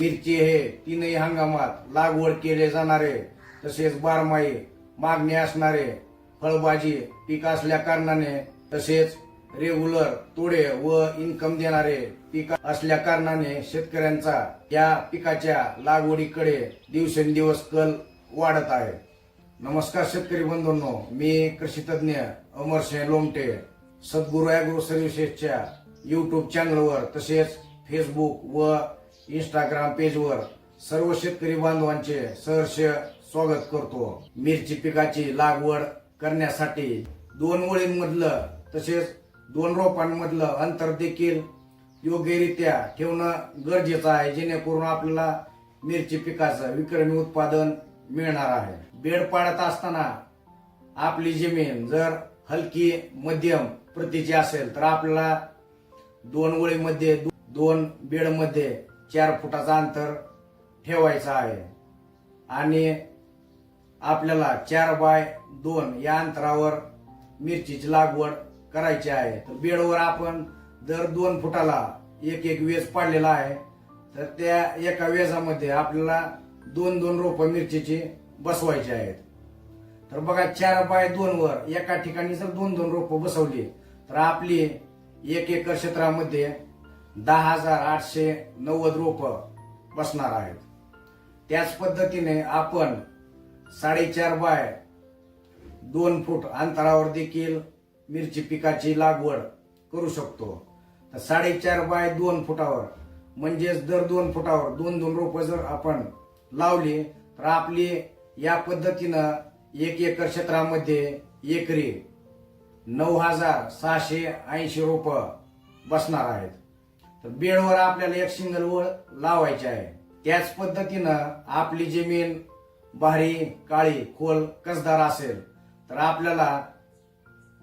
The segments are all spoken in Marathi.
मिरची हे तीनही हंगामात लागवड केले जाणारे तसेच बारमाही मागणी असणारे फळभाजी पीक असल्या कारणाने तसेच रेग्युलर तोडे व इन्कम देणारे पीक असल्या कारणाने शेतकऱ्यांचा या पिकाच्या लागवडीकडे दिवसेंदिवस कल वाढत आहे। नमस्कार शेतकरी बंधूंनो, मी कृषी तज्ञ अमरसिंह लोमटे सद्गुरू ॲग्रो सर्व्हिसेसच्या यूट्यूब चॅनलवर तसेच फेसबुक व इंस्टाग्राम पेजवर सर्व शेतकरी बांधवांचे सहर्ष स्वागत करतो। मिरची पिकाची लागवड करण्यासाठी 2 ओळींमधलं तसेच 2 रोपांमधलं अंतर देखील योग्यरित्या ठेवणं गरजेचं आहे, जेणेकरून आपल्याला मिरची पिकाचं विक्रमी उत्पादन मिळणार आहे। बेड पाडत असताना आपली जमीन जर हलकी मध्यम प्रतीची असेल तर आपल्याला 2 ओळीमध्ये 2 बेडमध्ये 4 फुटाचं अंतर ठेवायचं आहे आणि आपल्याला 4 बाय 2 या अंतरावर मिरचीची लागवड करायची आहे। तर बेडवर आपण दर 2 फुटाला एक वेज पाडलेला आहे, तर त्या एका वेजामध्ये आपल्याला 2 रोपं मिरचीची बसवायची आहेत। तर बघा 4 बाय 2 वर एका ठिकाणी जर 2 रोपं बसवली तर आपली 1 एकर क्षेत्रामध्ये 10,890 रोपं बसणार आहेत। त्याच पद्धतीने आपण 4.5 बाय 2 फूट अंतरावर देखील मिरची पिकाची लागवड करू शकतो। तर 4.5 बाय 2 फुटावर म्हणजेच दर 2 फुटावर 2 रोपं जर आपण लावली तर आपली या पद्धतीनं 1 एकर क्षेत्रामध्ये एकरी 9,680 रोपं बसणार आहेत। तर बेडवर आपल्याला एक सिंगल ओळ लावायची आहे। त्याच पद्धतीनं आपली जमीन भारी काळी खोल कसदार असेल तर आपल्याला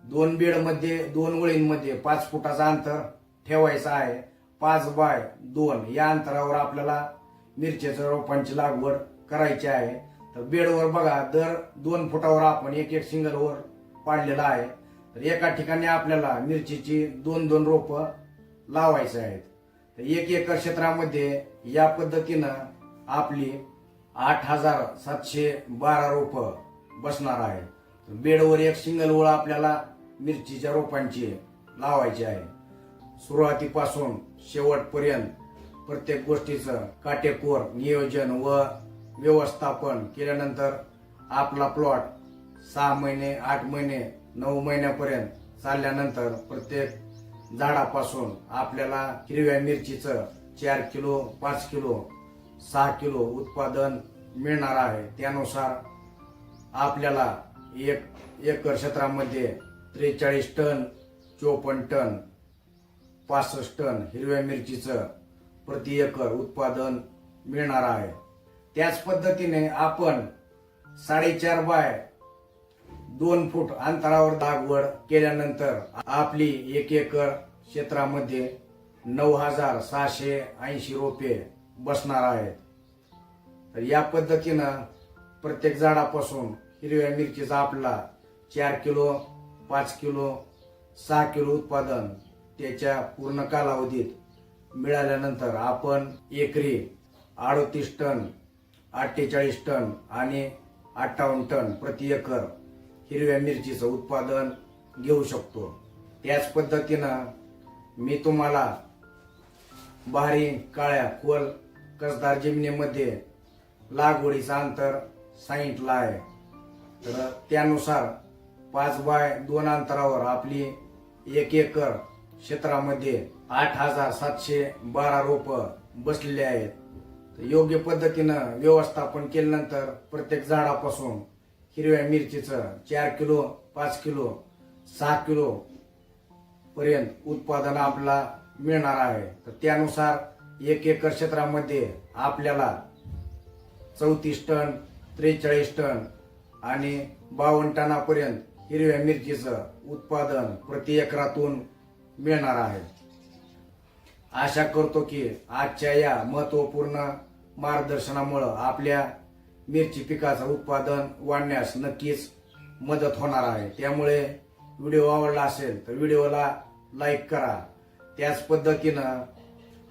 2 बेडमध्ये 2 ओळींमध्ये 5 फुटाचं अंतर ठेवायचं आहे। 5 बाय 2 या अंतरावर आपल्याला मिरचीच्या रोपांची लागवड करायची आहे। तर बेडवर बघा दर 2 फुटावर आपण एक सिंगल ओळ पाडलेला आहे। तर एका ठिकाणी आपल्याला मिरचीची 2 रोपं लावायचे आहेत। तर 1 एकर क्षेत्रामध्ये या पद्धतीनं आपली 8,712 रोपं बसणार आहे। बेडवर एक सिंगल ओळ आपल्याला मिरचीच्या रोपांची लावायची आहे। सुरुवातीपासून शेवटपर्यंत प्रत्येक गोष्टीचं काटेकोर नियोजन व व्यवस्थापन केल्यानंतर आपला प्लॉट 6 महिने 8 महिने 9 महिन्यापर्यंत चालल्यानंतर प्रत्येक झाडापासून आपल्याला हिरव्या मिरचीचं 4 किलो 5 किलो 6 किलो उत्पादन मिळणार आहे। त्यानुसार आपल्याला 1 एकर क्षेत्रामध्ये 43 टन 54 टन 65 टन हिरव्या मिरचीचं प्रति एकर उत्पादन मिळणार आहे। त्याच पद्धतीने आपण 4.5 बाय 2 फूट अंतरावर लागवड केल्यानंतर आपली 1 एकर क्षेत्रामध्ये 9,680 रोपे बसणार आहेत। तर या पद्धतीनं प्रत्येक झाडापासून हिरव्या मिरचीचा आपला 4 किलो 5 किलो 6 किलो उत्पादन त्याच्या पूर्ण कालावधीत मिळाल्यानंतर आपण एकरी 38 टन 48 टन आणि 58 टन प्रति एकर हिरव्या मिरचीचं उत्पादन घेऊ शकतो। त्याच पद्धतीनं मी तुम्हाला भारी काळ्या खोल कसदार जमिनीमध्ये लागवडीचं अंतर सांगितलं आहे। तर त्यानुसार 5 बाय 2 अंतरावर आपली 1 एकर क्षेत्रामध्ये 8,712 रोपं बसलेली आहेत। योग्य पद्धतीनं व्यवस्थापन केल्यानंतर प्रत्येक झाडापासून हिरव्या मिरचीचं 4 किलो 5 किलो 6 किलो पर्यंत उत्पादन आपल्याला मिळणार आहे। तर त्यानुसार 1 एकर क्षेत्रामध्ये आपल्याला 34 टन 43 टन आणि 52 टनापर्यंत हिरव्या मिरचीचं उत्पादन प्रति एकरातून मिळणार आहे। आशा करतो की आजच्या या महत्त्वपूर्ण मार्गदर्शनामुळे आपल्या मिरची पिकाचं उत्पादन वाढण्यास नक्कीच मदत होणार आहे। त्यामुळे व्हिडिओ आवडला असेल तर व्हिडिओला लाईक करा। त्याच पद्धतीनं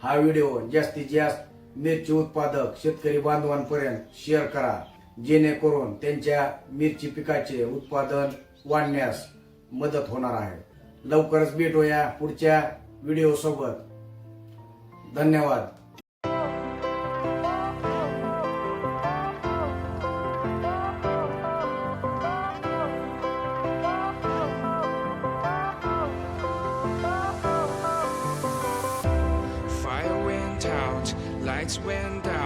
हा व्हिडिओ जास्तीत जास्त मिरची उत्पादक शेतकरी बांधवांपर्यंत शेअर करा, जेणेकरून त्यांच्या मिरची पिकाचे उत्पादन वाढण्यास मदत होणार आहे. लवकरच भेटूया पुढच्या व्हिडिओ सोबत. धन्यवाद. Fire went out, lights went down.